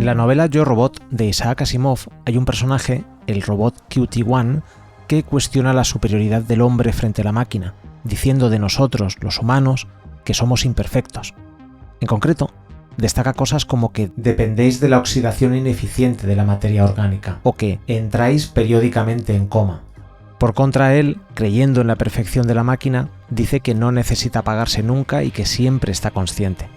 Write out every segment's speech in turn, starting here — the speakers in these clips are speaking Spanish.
En la novela Yo Robot de Isaac Asimov hay un personaje, el robot QT-1, que cuestiona la superioridad del hombre frente a la máquina, diciendo de nosotros, los humanos, que somos imperfectos. En concreto, destaca cosas como que dependéis de la oxidación ineficiente de la materia orgánica o que entráis periódicamente en coma. Por contra, él, creyendo en la perfección de la máquina, dice que no necesita apagarse nunca y que siempre está consciente.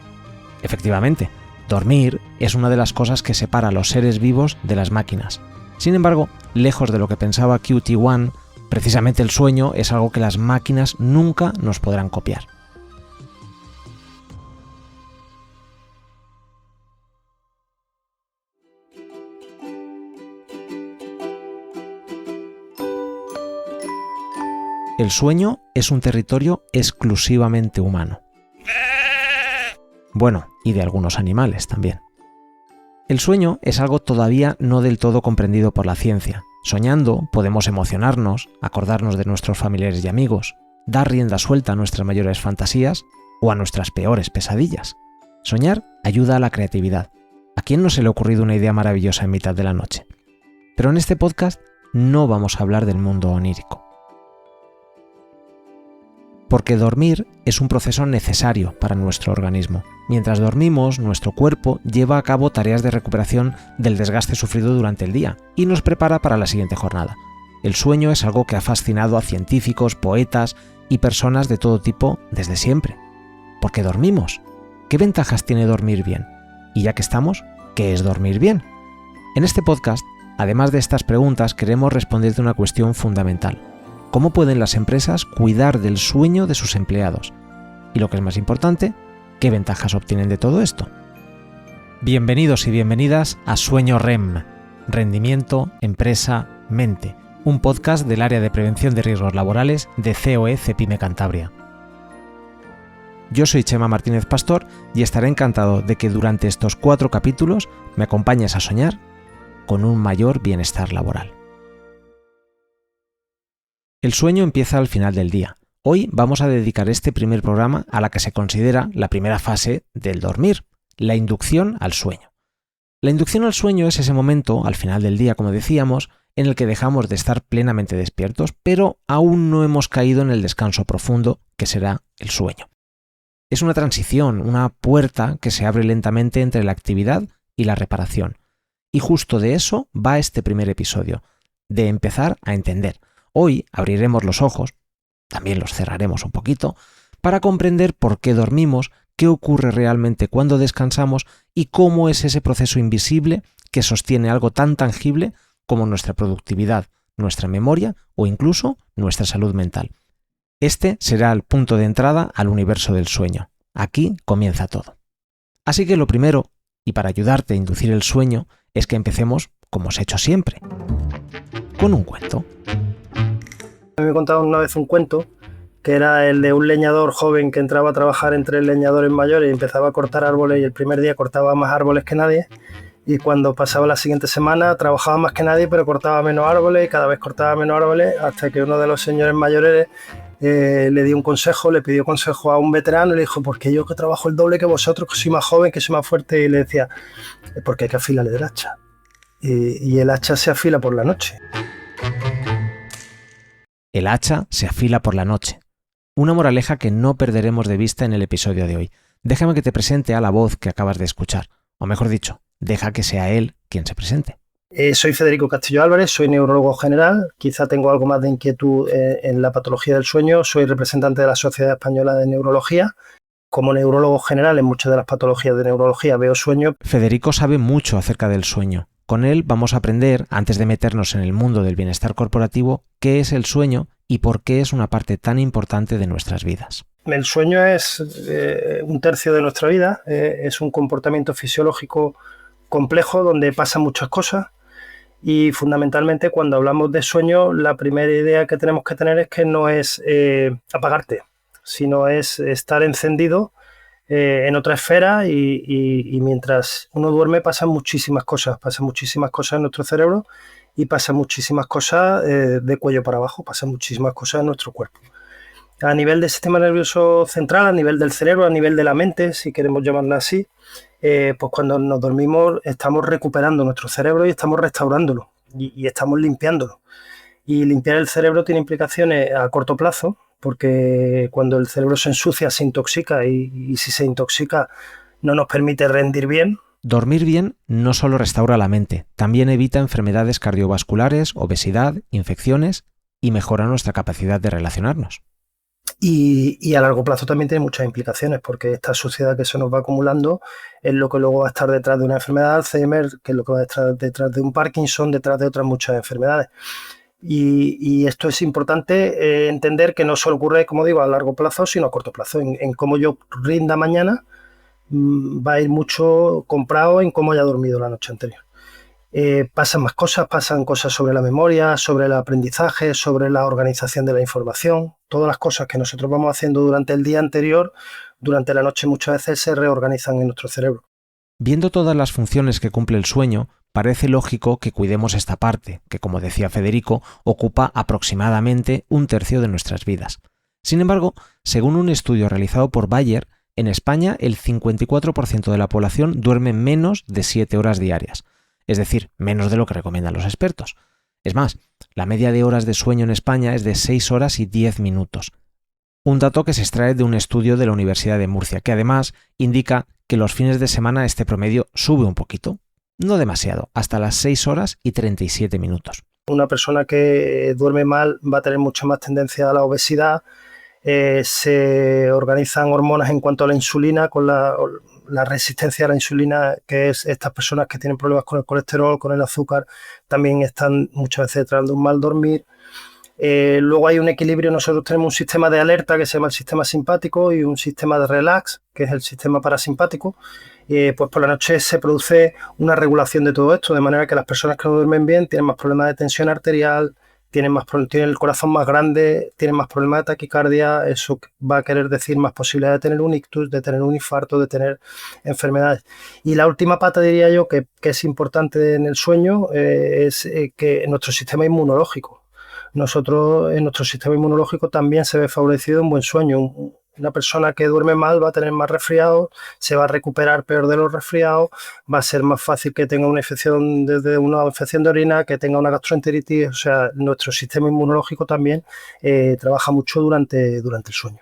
Efectivamente, dormir es una de las cosas que separa a los seres vivos de las máquinas. Sin embargo, lejos de lo que pensaba QT-1, precisamente el sueño es algo que las máquinas nunca nos podrán copiar. El sueño es un territorio exclusivamente humano. Bueno, y de algunos animales también. El sueño es algo todavía no del todo comprendido por la ciencia. Soñando podemos emocionarnos, acordarnos de nuestros familiares y amigos, dar rienda suelta a nuestras mayores fantasías o a nuestras peores pesadillas. Soñar ayuda a la creatividad. ¿A quién no se le ha ocurrido una idea maravillosa en mitad de la noche? Pero en este podcast no vamos a hablar del mundo onírico. Porque dormir es un proceso necesario para nuestro organismo. Mientras dormimos, nuestro cuerpo lleva a cabo tareas de recuperación del desgaste sufrido durante el día y nos prepara para la siguiente jornada. El sueño es algo que ha fascinado a científicos, poetas y personas de todo tipo desde siempre. ¿Por qué dormimos? ¿Qué ventajas tiene dormir bien? Y ya que estamos, ¿qué es dormir bien? En este podcast, además de estas preguntas, queremos responderte una cuestión fundamental. ¿Cómo pueden las empresas cuidar del sueño de sus empleados? Y lo que es más importante, ¿qué ventajas obtienen de todo esto? Bienvenidos y bienvenidas a Sueño REM, Rendimiento, Empresa, Mente, un podcast del área de prevención de riesgos laborales de COE Cepime Cantabria. Yo soy Chema Martínez Pastor y estaré encantado de que durante estos 4 capítulos me acompañes a soñar con un mayor bienestar laboral. El sueño empieza al final del día. Hoy vamos a dedicar este primer programa a la que se considera la primera fase del dormir, la inducción al sueño. La inducción al sueño es ese momento, al final del día, como decíamos, en el que dejamos de estar plenamente despiertos, pero aún no hemos caído en el descanso profundo que será el sueño. Es una transición, una puerta que se abre lentamente entre la actividad y la reparación. Y justo de eso va este primer episodio, de empezar a entender. Hoy abriremos los ojos, también los cerraremos un poquito, para comprender por qué dormimos, qué ocurre realmente cuando descansamos y cómo es ese proceso invisible que sostiene algo tan tangible como nuestra productividad, nuestra memoria o incluso nuestra salud mental. Este será el punto de entrada al universo del sueño. Aquí comienza todo. Así que lo primero, y para ayudarte a inducir el sueño, es que empecemos, como os he hecho siempre, con un cuento. Me contaban una vez un cuento que era el de un leñador joven que entraba a trabajar entre leñadores mayores y empezaba a cortar árboles, y el primer día cortaba más árboles que nadie, y cuando pasaba la siguiente semana trabajaba más que nadie pero cortaba menos árboles y cada vez cortaba menos árboles, hasta que uno de los señores mayores le dio un consejo, le pidió consejo a un veterano y le dijo: ¿por qué yo que trabajo el doble que vosotros, que soy más joven, que soy más fuerte? Y le decía: porque hay que afilarle el hacha, y el hacha se afila por la noche. El hacha se afila por la noche. Una moraleja que no perderemos de vista en el episodio de hoy. Déjame que te presente a la voz que acabas de escuchar. O mejor dicho, deja que sea él quien se presente. Soy Federico Castillo Álvarez, soy neurólogo general. Quizá tengo algo más de inquietud en la patología del sueño. Soy representante de la Sociedad Española de Neurología. Como neurólogo general en muchas de las patologías de neurología veo sueño. Federico sabe mucho acerca del sueño. Con él vamos a aprender, antes de meternos en el mundo del bienestar corporativo, qué es el sueño y por qué es una parte tan importante de nuestras vidas. El sueño es un tercio de nuestra vida, es un comportamiento fisiológico complejo donde pasan muchas cosas, y fundamentalmente cuando hablamos de sueño la primera idea que tenemos que tener es que no es apagarte, sino es estar encendido en otra esfera, y mientras uno duerme pasan muchísimas cosas en nuestro cerebro y pasan muchísimas cosas de cuello para abajo, pasan muchísimas cosas en nuestro cuerpo. A nivel del sistema nervioso central, a nivel del cerebro, a nivel de la mente, si queremos llamarla así, pues cuando nos dormimos estamos recuperando nuestro cerebro y estamos restaurándolo y estamos limpiándolo. Y limpiar el cerebro tiene implicaciones a corto plazo, porque cuando el cerebro se ensucia se intoxica y si se intoxica no nos permite rendir bien. Dormir bien no solo restaura la mente, también evita enfermedades cardiovasculares, obesidad, infecciones y mejora nuestra capacidad de relacionarnos. Y a largo plazo también tiene muchas implicaciones, porque esta suciedad que se nos va acumulando es lo que luego va a estar detrás de una enfermedad de Alzheimer, que es lo que va a estar detrás de un Parkinson, detrás de otras muchas enfermedades. Y esto es importante entender que no solo ocurre, como digo, a largo plazo, sino a corto plazo. En cómo yo rinda mañana va a ir mucho comprado en cómo haya dormido la noche anterior. Pasan más cosas, pasan cosas sobre la memoria, sobre el aprendizaje, sobre la organización de la información. Todas las cosas que nosotros vamos haciendo durante el día anterior, durante la noche muchas veces se reorganizan en nuestro cerebro. Viendo todas las funciones que cumple el sueño, parece lógico que cuidemos esta parte, que como decía Federico, ocupa aproximadamente 1/3 de nuestras vidas. Sin embargo, según un estudio realizado por Bayer, en España el 54% de la población duerme menos de 7 horas diarias, es decir, menos de lo que recomiendan los expertos. Es más, la media de horas de sueño en España es de 6 horas y 10 minutos. Un dato que se extrae de un estudio de la Universidad de Murcia, que además indica que los fines de semana este promedio sube un poquito, no demasiado, hasta las 6 horas y 37 minutos. Una persona que duerme mal va a tener mucha más tendencia a la obesidad. Se organizan hormonas en cuanto a la insulina, con la resistencia a la insulina, que es estas personas que tienen problemas con el colesterol, con el azúcar, también están muchas veces detrás de un mal dormir. Luego hay un equilibrio, nosotros tenemos un sistema de alerta que se llama el sistema simpático y un sistema de relax, que es el sistema parasimpático. Pues por la noche se produce una regulación de todo esto, de manera que las personas que no duermen bien tienen más problemas de tensión arterial, tienen el corazón más grande, tienen más problemas de taquicardia, eso va a querer decir más posibilidad de tener un ictus, de tener un infarto, de tener enfermedades. Y la última pata, diría yo, que es importante en el sueño, es que nuestro sistema inmunológico. Nosotros, en nuestro sistema inmunológico también se ve favorecido un buen sueño. Una persona que duerme mal va a tener más resfriados, se va a recuperar peor de los resfriados, va a ser más fácil que tenga una infección desde una infección de orina, que tenga una gastroenteritis. O sea, nuestro sistema inmunológico también trabaja mucho durante el sueño.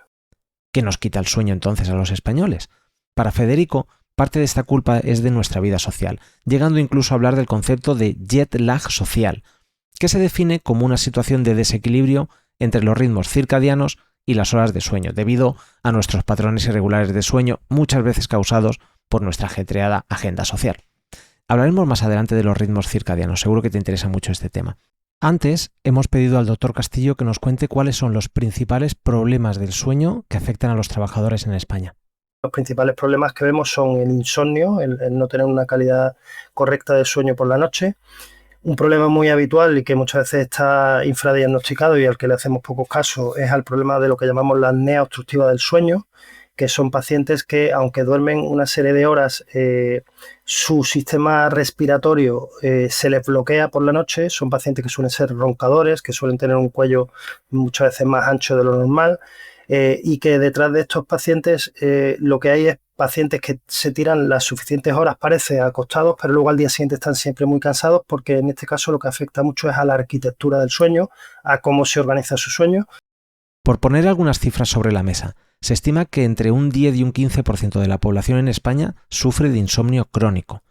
¿Qué nos quita el sueño entonces a los españoles? Para Federico, parte de esta culpa es de nuestra vida social, llegando incluso a hablar del concepto de jet lag social, que se define como una situación de desequilibrio entre los ritmos circadianos y las horas de sueño, debido a nuestros patrones irregulares de sueño, muchas veces causados por nuestra ajetreada agenda social. Hablaremos más adelante de los ritmos circadianos, seguro que te interesa mucho este tema. Antes, hemos pedido al doctor Castillo que nos cuente cuáles son los principales problemas del sueño que afectan a los trabajadores en España. Los principales problemas que vemos son el insomnio, el no tener una calidad correcta de sueño por la noche. Un problema muy habitual y que muchas veces está infradiagnosticado y al que le hacemos pocos casos es el problema de lo que llamamos la apnea obstructiva del sueño, que son pacientes que, aunque duermen una serie de horas, su sistema respiratorio se les bloquea por la noche. Son pacientes que suelen ser roncadores, que suelen tener un cuello muchas veces más ancho de lo normal, y que detrás de estos pacientes lo que hay es pacientes que se tiran las suficientes horas, parece, acostados, pero luego al día siguiente están siempre muy cansados, porque en este caso lo que afecta mucho es a la arquitectura del sueño, a cómo se organiza su sueño. Por poner algunas cifras sobre la mesa, se estima que entre un 10 y un 15% de la población en España sufre de insomnio crónico.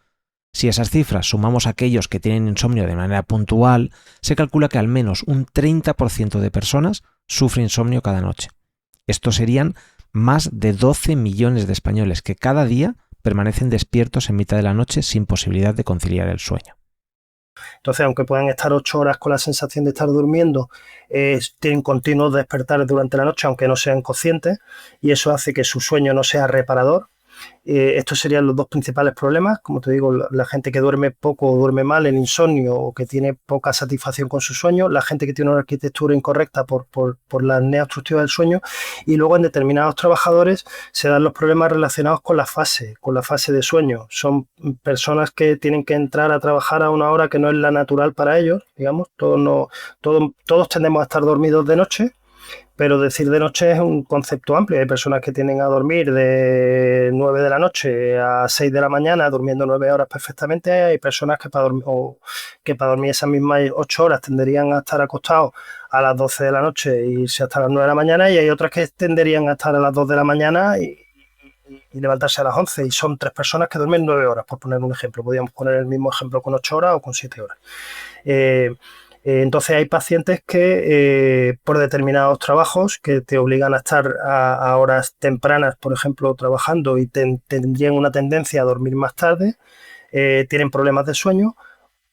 Si a esas cifras sumamos a aquellos que tienen insomnio de manera puntual, se calcula que al menos un 30% de personas sufre insomnio cada noche. Estos serían más de 12 millones de españoles que cada día permanecen despiertos en mitad de la noche sin posibilidad de conciliar el sueño. Entonces, aunque puedan estar 8 horas con la sensación de estar durmiendo, tienen continuos despertares durante la noche, aunque no sean conscientes, y eso hace que su sueño no sea reparador. Estos serían los dos principales problemas. Como te digo, la gente que duerme poco o duerme mal, el insomnio, o que tiene poca satisfacción con su sueño, la gente que tiene una arquitectura incorrecta por la apnea obstructiva del sueño, y luego en determinados trabajadores se dan los problemas relacionados con la fase de sueño. Son personas que tienen que entrar a trabajar a una hora que no es la natural para ellos, digamos. Todos tendemos a estar dormidos de noche, Pero decir de noche es un concepto amplio. Hay personas que tienden a dormir de 9 de la noche a 6 de la mañana, durmiendo 9 horas perfectamente. Hay personas que para dormir esas mismas 8 horas tenderían a estar acostados a las 12 de la noche e irse hasta las 9 de la mañana, y hay otras que tenderían a estar a las 2 de la mañana y levantarse a las 11, y son 3 personas que duermen 9 horas, por poner un ejemplo. Podríamos poner el mismo ejemplo con 8 horas o con 7 horas. Entonces hay pacientes que por determinados trabajos que te obligan a estar a horas tempranas, por ejemplo, trabajando, y tendrían una tendencia a dormir más tarde, tienen problemas de sueño.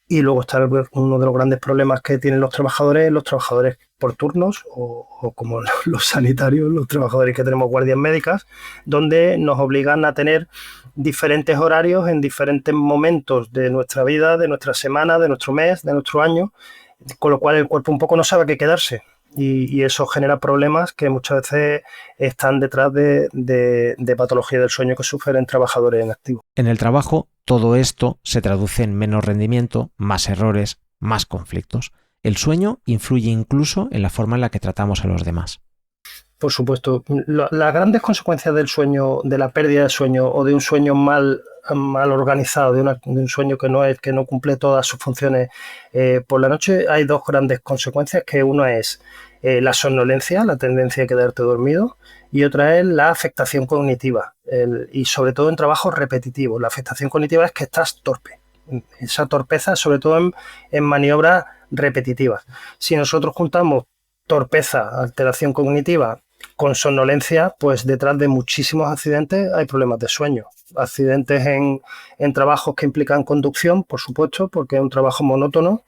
Y luego está uno de los grandes problemas que tienen los trabajadores por turnos, o como los sanitarios, los trabajadores que tenemos guardias médicas, donde nos obligan a tener diferentes horarios en diferentes momentos de nuestra vida, de nuestra semana, de nuestro mes, de nuestro año, con lo cual el cuerpo un poco no sabe qué quedarse. Y eso genera problemas que muchas veces están detrás de patología del sueño que sufren trabajadores en activo. En el trabajo, todo esto se traduce en menos rendimiento, más errores, más conflictos. El sueño influye incluso en la forma en la que tratamos a los demás. Por supuesto. Las grandes consecuencias del sueño, de la pérdida de sueño o de un sueño mal organizado, de un sueño que no cumple todas sus funciones por la noche, hay dos grandes consecuencias, que una es la somnolencia, la tendencia a quedarte dormido, y otra es la afectación cognitiva, y sobre todo en trabajos repetitivos. La afectación cognitiva es que estás torpe. Esa torpeza, sobre todo en maniobras repetitivas. Si nosotros juntamos torpeza, alteración cognitiva con somnolencia, pues detrás de muchísimos accidentes hay problemas de sueño. Accidentes en trabajos que implican conducción, por supuesto, porque es un trabajo monótono,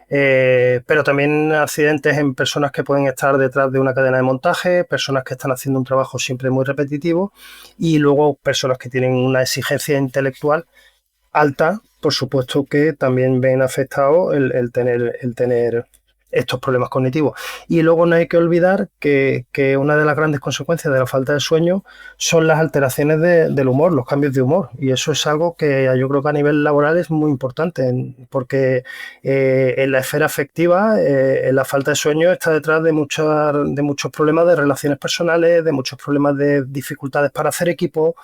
pero también accidentes en personas que pueden estar detrás de una cadena de montaje, personas que están haciendo un trabajo siempre muy repetitivo, y luego personas que tienen una exigencia intelectual alta, por supuesto, que también ven afectado el tener estos problemas cognitivos. Y luego no hay que olvidar que una de las grandes consecuencias de la falta de sueño son las alteraciones del humor, los cambios de humor. Y eso es algo que yo creo que a nivel laboral es muy importante, porque en la esfera afectiva la falta de sueño está detrás de muchos problemas de relaciones personales, de muchos problemas de dificultades para hacer equipo.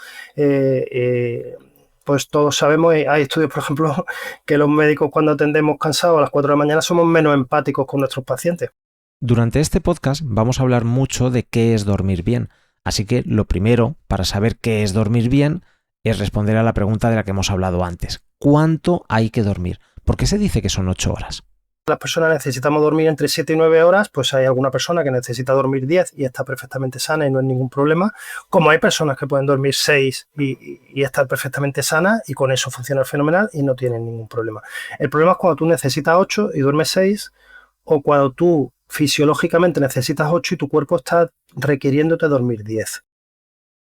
Pues todos sabemos, hay estudios, por ejemplo, que los médicos, cuando atendemos cansados a las 4 de la mañana, somos menos empáticos con nuestros pacientes. Durante este podcast vamos a hablar mucho de qué es dormir bien, así que lo primero para saber qué es dormir bien es responder a la pregunta de la que hemos hablado antes. ¿Cuánto hay que dormir? ¿Por qué se dice que son 8 horas? Las personas necesitamos dormir entre 7 y 9 horas, pues hay alguna persona que necesita dormir 10 y está perfectamente sana y no hay ningún problema, como hay personas que pueden dormir 6 y estar perfectamente sana y con eso funciona fenomenal y no tienen ningún problema. El problema es cuando tú necesitas 8 y duermes 6, o cuando tú fisiológicamente necesitas 8 y tu cuerpo está requiriéndote dormir 10.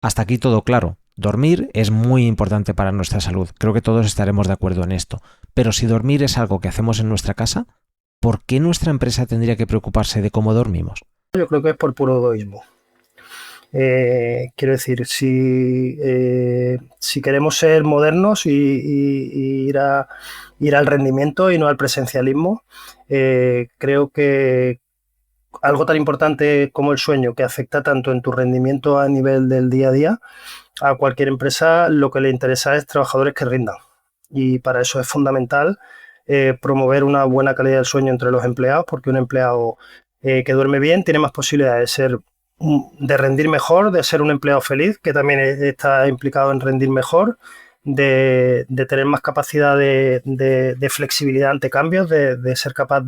Hasta aquí todo claro. Dormir es muy importante para nuestra salud. Creo que todos estaremos de acuerdo en esto. Pero si dormir es algo que hacemos en nuestra casa, ¿por qué nuestra empresa tendría que preocuparse de cómo dormimos? Yo creo que es por puro egoísmo. Quiero decir, si queremos ser modernos y ir al rendimiento y no al presencialismo, creo que algo tan importante como el sueño, que afecta tanto en tu rendimiento a nivel del día a día, a cualquier empresa lo que le interesa es trabajadores que rindan. Y para eso es fundamental promover una buena calidad del sueño entre los empleados, porque un empleado que duerme bien tiene más posibilidades de rendir mejor, de ser un empleado feliz, que también está implicado en rendir mejor, de tener más capacidad de flexibilidad ante cambios, de ser capaz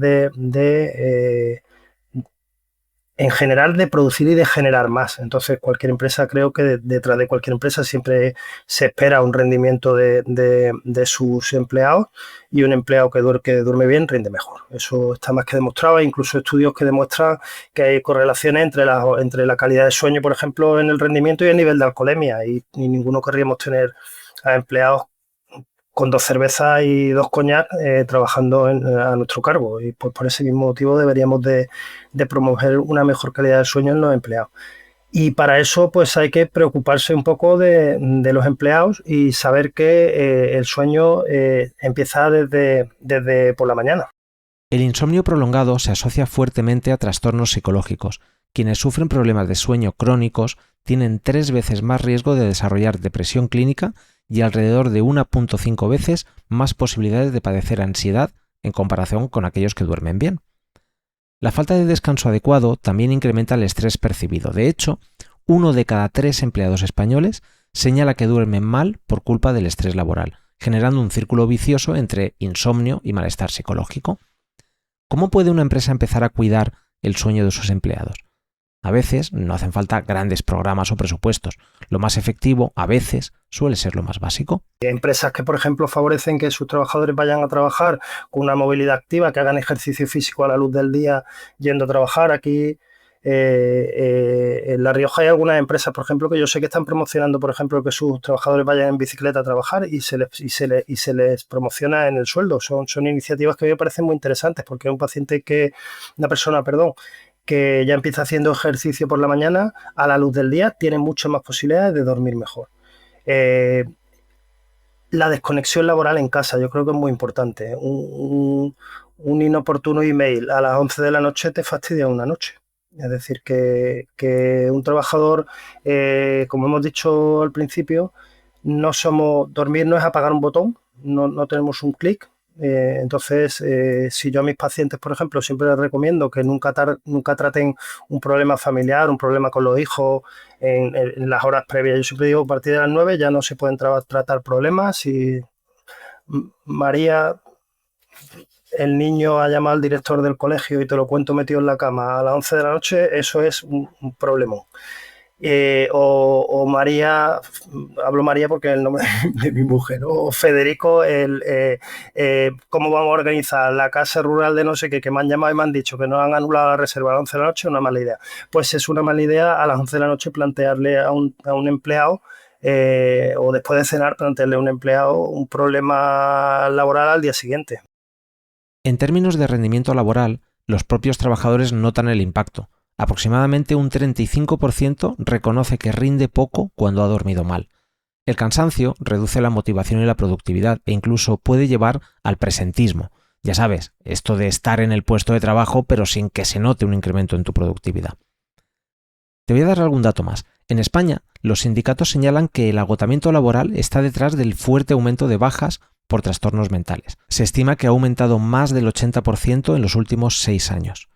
en general, de producir y de generar más. Entonces, cualquier empresa, creo que detrás de cualquier empresa siempre se espera un rendimiento de sus empleados, y un empleado que duerme bien rinde mejor. Eso está más que demostrado. Hay incluso estudios que demuestran que hay correlaciones entre la calidad de sueño, por ejemplo, en el rendimiento y el nivel de alcoholemia, y ninguno querríamos tener a empleados con 2 cervezas y 2 coñac trabajando a nuestro cargo, y pues por ese mismo motivo deberíamos de promover una mejor calidad del sueño en los empleados. Y para eso pues hay que preocuparse un poco de los empleados y saber que el sueño empieza desde por la mañana. El insomnio prolongado se asocia fuertemente a trastornos psicológicos quienes sufren problemas de sueño crónicos tienen 3 veces más riesgo de desarrollar depresión clínica y alrededor de 1,5 veces más posibilidades de padecer ansiedad en comparación con aquellos que duermen bien. La falta de descanso adecuado también incrementa el estrés percibido. De hecho, 1 de cada 3 empleados españoles señala que duermen mal por culpa del estrés laboral, generando un círculo vicioso entre insomnio y malestar psicológico. ¿Cómo puede una empresa empezar a cuidar el sueño de sus empleados? A veces no hacen falta grandes programas o presupuestos. Lo más efectivo, a veces, suele ser lo más básico. Empresas que, por ejemplo, favorecen que sus trabajadores vayan a trabajar con una movilidad activa, que hagan ejercicio físico a la luz del día yendo a trabajar. Aquí en La Rioja hay algunas empresas, por ejemplo, que yo sé que están promocionando, por ejemplo, que sus trabajadores vayan en bicicleta a trabajar y se les promociona en el sueldo. Son iniciativas que a mí me parecen muy interesantes, porque una persona, que ya empieza haciendo ejercicio por la mañana a la luz del día, tiene muchas más posibilidades de dormir mejor. La desconexión laboral en casa, yo creo que es muy importante. Un inoportuno email a las 11 de la noche te fastidia una noche. Es decir, que un trabajador, como hemos dicho al principio, dormir no es apagar un botón, no tenemos un clic. Entonces, si yo a mis pacientes, por ejemplo, siempre les recomiendo que nunca traten un problema familiar, un problema con los hijos en las horas previas. Yo siempre digo, a partir de las 9 ya no se pueden tratar problemas. Si María, el niño, ha llamado al director del colegio y te lo cuento metido en la cama a las 11 de la noche, eso es un problema. O María, hablo María porque es el nombre de mi mujer, o Federico, cómo vamos a organizar la casa rural de no sé qué, que me han llamado y me han dicho que nos han anulado la reserva a las 11 de la noche, una mala idea. Pues es una mala idea a las 11 de la noche plantearle a un empleado, o después de cenar, plantearle a un empleado un problema laboral al día siguiente. En términos de rendimiento laboral, los propios trabajadores notan el impacto. Aproximadamente un 35% reconoce que rinde poco cuando ha dormido mal. El cansancio reduce la motivación y la productividad e incluso puede llevar al presentismo. Ya sabes, esto de estar en el puesto de trabajo pero sin que se note un incremento en tu productividad. Te voy a dar algún dato más. En España, los sindicatos señalan que el agotamiento laboral está detrás del fuerte aumento de bajas por trastornos mentales. Se estima que ha aumentado más del 80% en los últimos 6 años.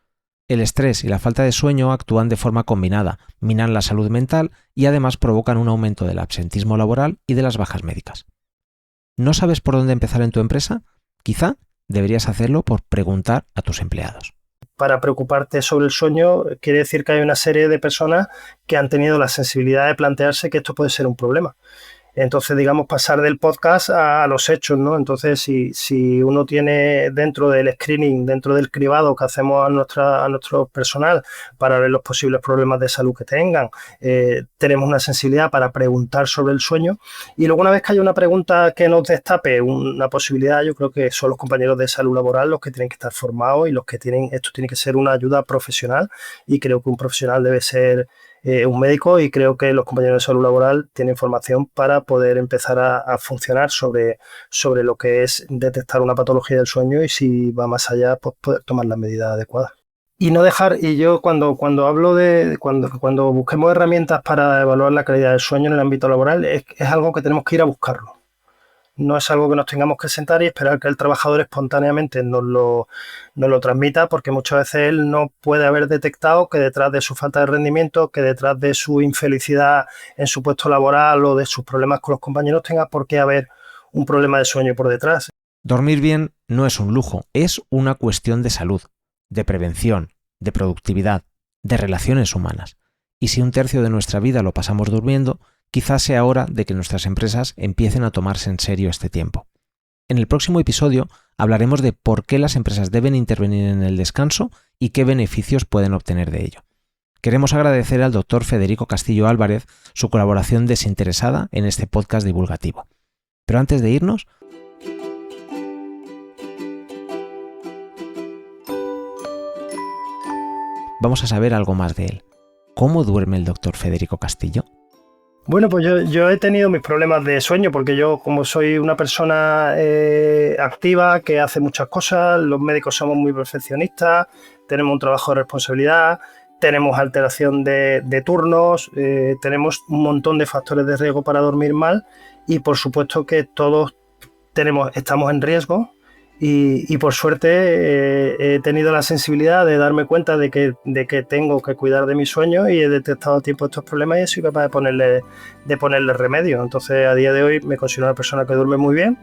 El estrés y la falta de sueño actúan de forma combinada, minan la salud mental y además provocan un aumento del absentismo laboral y de las bajas médicas. ¿No sabes por dónde empezar en tu empresa? Quizá deberías hacerlo por preguntar a tus empleados. Para preocuparte sobre el sueño, quiere decir que hay una serie de personas que han tenido la sensibilidad de plantearse que esto puede ser un problema. Entonces, digamos, pasar del podcast a los hechos, ¿no? Entonces, si uno tiene dentro del screening, dentro del cribado que hacemos a nuestro personal para ver los posibles problemas de salud que tengan, tenemos una sensibilidad para preguntar sobre el sueño. Y luego, una vez que haya una pregunta que nos destape una posibilidad, yo creo que son los compañeros de salud laboral los que tienen que estar formados y esto tiene que ser una ayuda profesional, y creo que un profesional debe ser un médico, y creo que los compañeros de salud laboral tienen formación para poder empezar a funcionar sobre lo que es detectar una patología del sueño, y si va más allá, pues poder tomar las medidas adecuadas. Y no dejar, y yo cuando hablo cuando busquemos herramientas para evaluar la calidad del sueño en el ámbito laboral, es algo que tenemos que ir a buscarlo. No es algo que nos tengamos que sentar y esperar que el trabajador espontáneamente nos lo transmita, porque muchas veces él no puede haber detectado que detrás de su falta de rendimiento, que detrás de su infelicidad en su puesto laboral o de sus problemas con los compañeros, tenga por qué haber un problema de sueño por detrás. Dormir bien no es un lujo, es una cuestión de salud, de prevención, de productividad, de relaciones humanas. Y si 1/3 de nuestra vida lo pasamos durmiendo, quizás sea hora de que nuestras empresas empiecen a tomarse en serio este tiempo. En el próximo episodio hablaremos de por qué las empresas deben intervenir en el descanso y qué beneficios pueden obtener de ello. Queremos agradecer al Dr. Federico Castillo Álvarez su colaboración desinteresada en este podcast divulgativo. Pero antes de irnos, vamos a saber algo más de él. ¿Cómo duerme el Dr. Federico Castillo? Bueno, pues yo he tenido mis problemas de sueño, porque yo, como soy una persona activa, que hace muchas cosas, los médicos somos muy perfeccionistas, tenemos un trabajo de responsabilidad, tenemos alteración de turnos, tenemos un montón de factores de riesgo para dormir mal y por supuesto que todos estamos en riesgo. Y por suerte he tenido la sensibilidad de darme cuenta de que tengo que cuidar de mi sueño y he detectado a tiempo estos problemas y he sido capaz de ponerle remedio. Entonces, a día de hoy me considero una persona que duerme muy bien.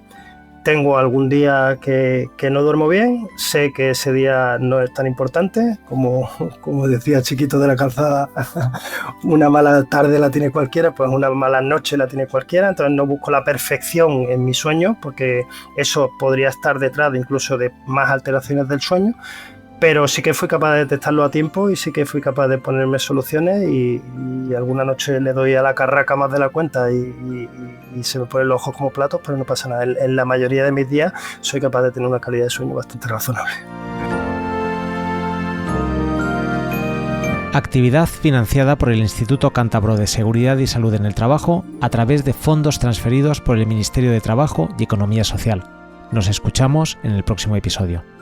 Tengo algún día que no duermo bien, sé que ese día no es tan importante, como decía Chiquito de la Calzada, una mala tarde la tiene cualquiera, pues una mala noche la tiene cualquiera, entonces no busco la perfección en mi sueño, porque eso podría estar detrás de incluso de más alteraciones del sueño, pero sí que fui capaz de detectarlo a tiempo y sí que fui capaz de ponerme soluciones y alguna noche le doy a la carraca más de la cuenta y se me ponen los ojos como platos, pero no pasa nada. En la mayoría de mis días soy capaz de tener una calidad de sueño bastante razonable. Actividad financiada por el Instituto Cántabro de Seguridad y Salud en el Trabajo a través de fondos transferidos por el Ministerio de Trabajo y Economía Social. Nos escuchamos en el próximo episodio.